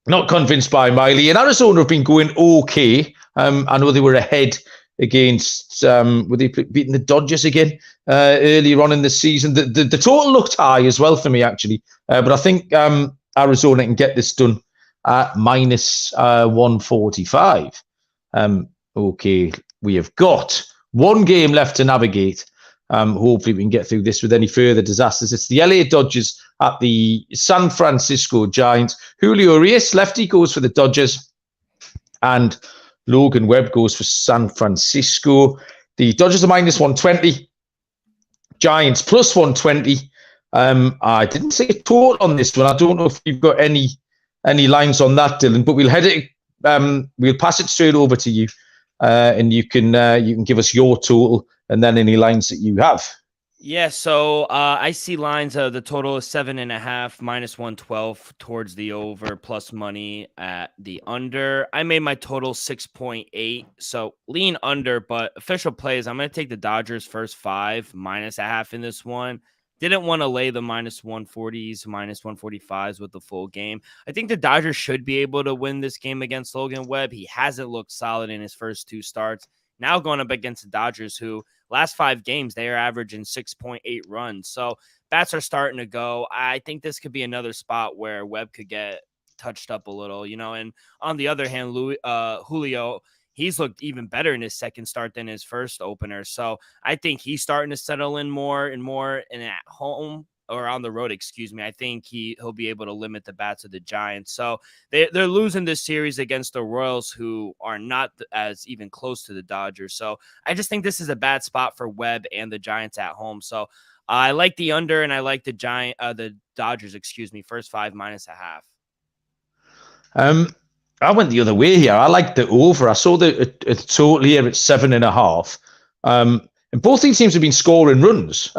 not convinced by Miley. And Arizona have been going okay. I know they were ahead against, were they beating the Dodgers again earlier on in the season? The total looked high as well for me, actually. But I think Arizona can get this done at minus 145. Okay, we have got 1 game left to navigate. Hopefully we can get through this with any further disasters. It's the LA Dodgers at the San Francisco Giants. Julio Urias, lefty, goes for the Dodgers. And Logan Webb goes for San Francisco. The Dodgers are minus 120. Giants plus 120. I didn't see a total on this one. I don't know if you've got any lines on that, Dylan, but we'll pass it straight over to you. And you can give us your total and then any lines that you have. Yeah, so I see lines. The total is 7.5 minus 112 towards the over, plus money at the under. I made my total 6.8, so lean under. But official plays, I'm going to take the Dodgers first 5 minus a half in this one. Didn't want to lay the minus 140s, minus 145s with the full game. I think the Dodgers should be able to win this game against Logan Webb. He hasn't looked solid in his first 2 starts. Now going up against the Dodgers, who last 5 games, they are averaging 6.8 runs. So bats are starting to go. I think this could be another spot where Webb could get touched up a little, and on the other hand, Julio, he's looked even better in his second start than his first opener. So I think he's starting to settle in more and at home or on the road, I think he'll be able to limit the bats of the Giants. So they're losing this series against the Royals, who are not as even close to the Dodgers. So I just think this is a bad spot for Webb and the Giants at home. So I like the under, and I like the Dodgers, first 5 minus a half. I went the other way here. I like the over. I saw the total here at 7.5. And both these teams have been scoring runs.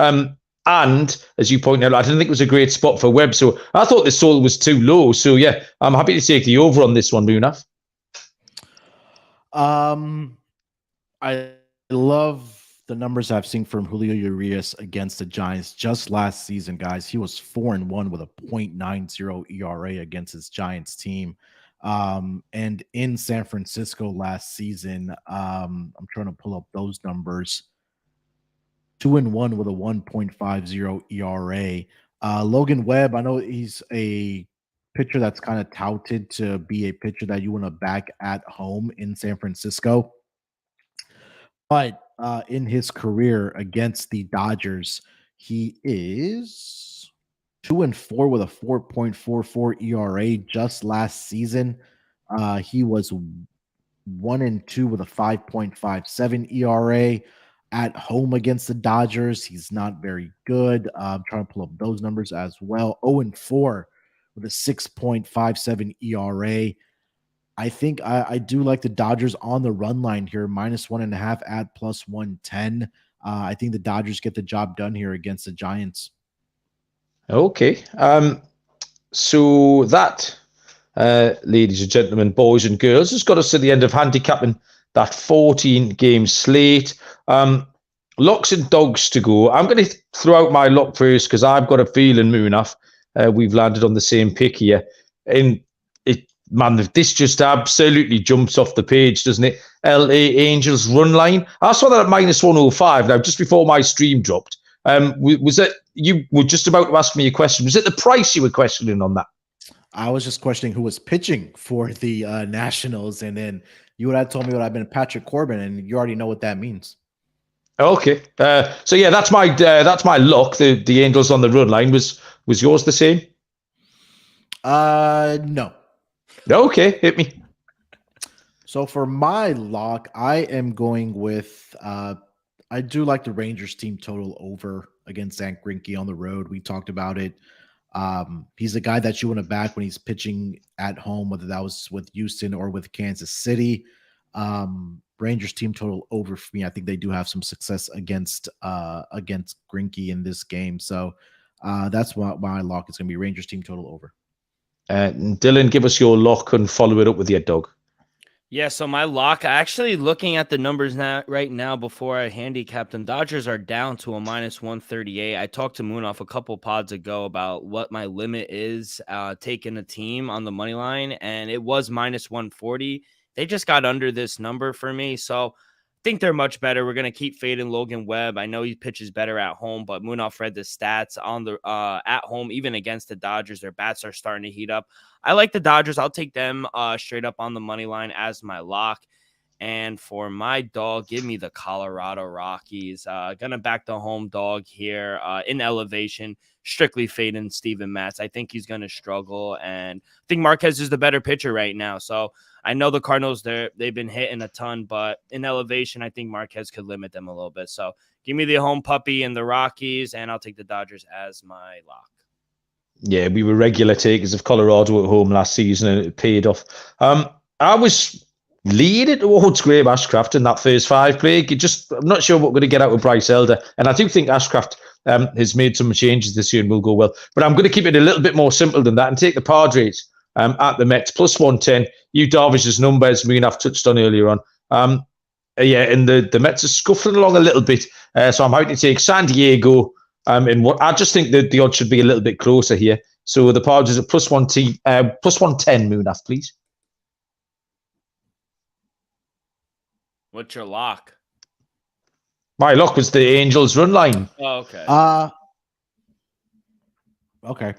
And as you pointed out, I didn't think it was a great spot for Webb. So I thought this total was too low. So yeah, I'm happy to take the over on this one, Munaf. I love the numbers I've seen from Julio Urias against the Giants just last season, guys. He was 4-1 with a .90 ERA against his Giants team. And in San Francisco last season, I'm trying to pull up those numbers. 2-1 with a 1.50 ERA. Logan Webb, I know he's a pitcher that's kind of touted to be a pitcher that you want to back at home in San Francisco. But in his career against the Dodgers, he is 2-4 with a 4.44 ERA just last season. He was 1-2 with a 5.57 ERA. At home against the Dodgers, he's not very good. I'm trying to pull up those numbers as well. 0-4 with a 6.57 ERA. I think I do like the Dodgers on the run line here, minus 1.5 at plus 110. I think the Dodgers get the job done here against the Giants. Okay. So that, ladies and gentlemen, boys and girls, has got us to the end of handicapping that 14-game slate. Locks and dogs to go. I'm going to throw out my lock first because I've got a feeling, Munaf, we've landed on the same pick here. And this just absolutely jumps off the page, doesn't it? LA Angels run line. I saw that at -105 now, just before my stream dropped. Was it, you were just about to ask me a question. Was it the price you were questioning on that? I was just questioning who was pitching for the Nationals, and then you would have told me what I've been Patrick Corbin, and you already know what that means. Okay. So yeah, that's my lock. The Angels on the run line. Was yours the same? No. Okay, hit me. So for my lock, I am going with I do like the Rangers team total over against Zach Greinke on the road. We talked about it. He's a guy that you want to back when he's pitching at home, whether that was with Houston or with Kansas City. Rangers team total over for me. I think they do have some success against Greinke in this game. So that's why my lock is going to be Rangers team total over. Dylan, give us your lock and follow it up with your dog. Yeah, so my lock, actually looking at the numbers right now before I handicapped them, Dodgers are down to a -138. I talked to Munaf a couple pods ago about what my limit is taking a team on the money line, and it was -140. They just got under this number for me, so I think they're much better. We're going to keep fading Logan Webb. I know he pitches better at home, but Munaf read the stats on the at home, even against the Dodgers. Their bats are starting to heat up. I like the Dodgers. I'll take them straight up on the money line as my lock. And for my dog, give me the Colorado Rockies. Gonna back the home dog here in elevation. Strictly fading Steven Matz. I think he's gonna struggle, and I think Marquez is the better pitcher right now. So I know the Cardinals, they've been hitting a ton, but in elevation, I think Marquez could limit them a little bit. So give me the home puppy and the Rockies, and I'll take the Dodgers as my lock. Yeah, we were regular takers of Colorado at home last season, and it paid off. I was leading towards Graham Ashcraft in that first five play. I'm not sure what we're going to get out of Bryce Elder, and I do think Ashcraft has made some changes this year and will go well. But I'm going to keep it a little bit more simple than that and take the Padres at the Mets +110. Yu Darvish's numbers Munaf touched on earlier on. And the Mets are scuffling along a little bit, so I'm happy to take San Diego. And what I just think that the odds should be a little bit closer here. So the Padres are +110. Munaf, please. What's your lock? My lock was the Angels run line. Oh, okay. Okay.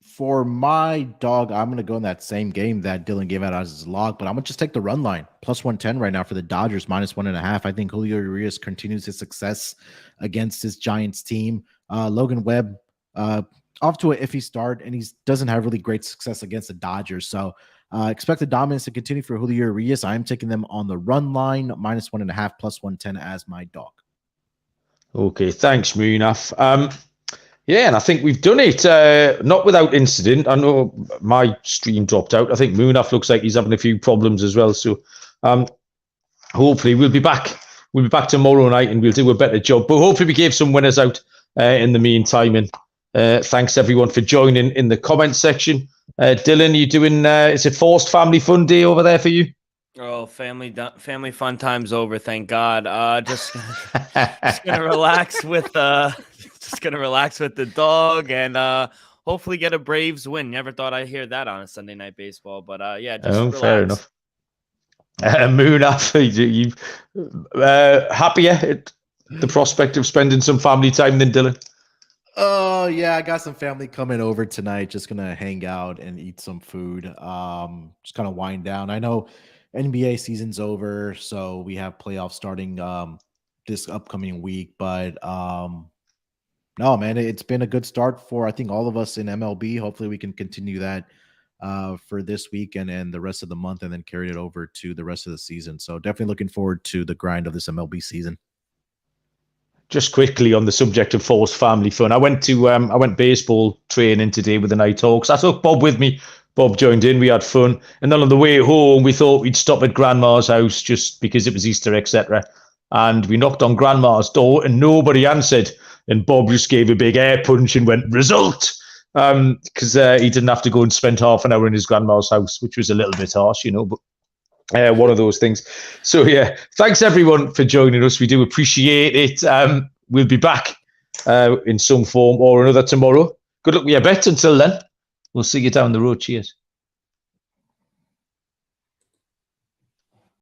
For my dog, I'm going to go in that same game that Dylan gave out as his lock, but I'm going to just take the run line. +110 right now for the Dodgers, -1.5. I think Julio Urias continues his success against his Giants team. Logan Webb, off to an iffy start, and he doesn't have really great success against the Dodgers. So expect the dominance to continue for Julio Urias. I'm taking them on the run line, -1.5, +110 as my dog. Okay, thanks, Munaf. Yeah, and I think we've done it, not without incident. I know my stream dropped out. I think Munaf looks like he's having a few problems as well. So hopefully we'll be back. We'll be back tomorrow night and we'll do a better job. But hopefully we gave some winners out in the meantime. And thanks everyone for joining in the comment section. Dylan, you doing? Is it forced family fun day over there for you? Oh, family fun time's over. Thank God. Just gonna relax with the dog and hopefully get a Braves win. Never thought I'd hear that on a Sunday night baseball, but just relax. Fair enough. Munaf, you happier at the prospect of spending some family time than Dylan? Oh, yeah, I got some family coming over tonight. Just going to hang out and eat some food. Just kind of wind down. I know NBA season's over, so we have playoffs starting this upcoming week. But no, man, it's been a good start for, I think, all of us in MLB. Hopefully we can continue that for this week and the rest of the month and then carry it over to the rest of the season. So definitely looking forward to the grind of this MLB season. Just quickly on the subject of forced family fun, I went baseball training today with the Night Hawks. I took Bob with me. Bob joined in. We had fun, and then on the way home, we thought we'd stop at Grandma's house just because it was Easter, etc. And we knocked on Grandma's door, and nobody answered. And Bob just gave a big air punch and went result because he didn't have to go and spend half an hour in his grandma's house, which was a little bit harsh, but. One of those things. So yeah, thanks everyone for joining us. We do appreciate it. We'll be back in some form or another tomorrow. Good luck with your bets until then. We'll see you down the road. Cheers.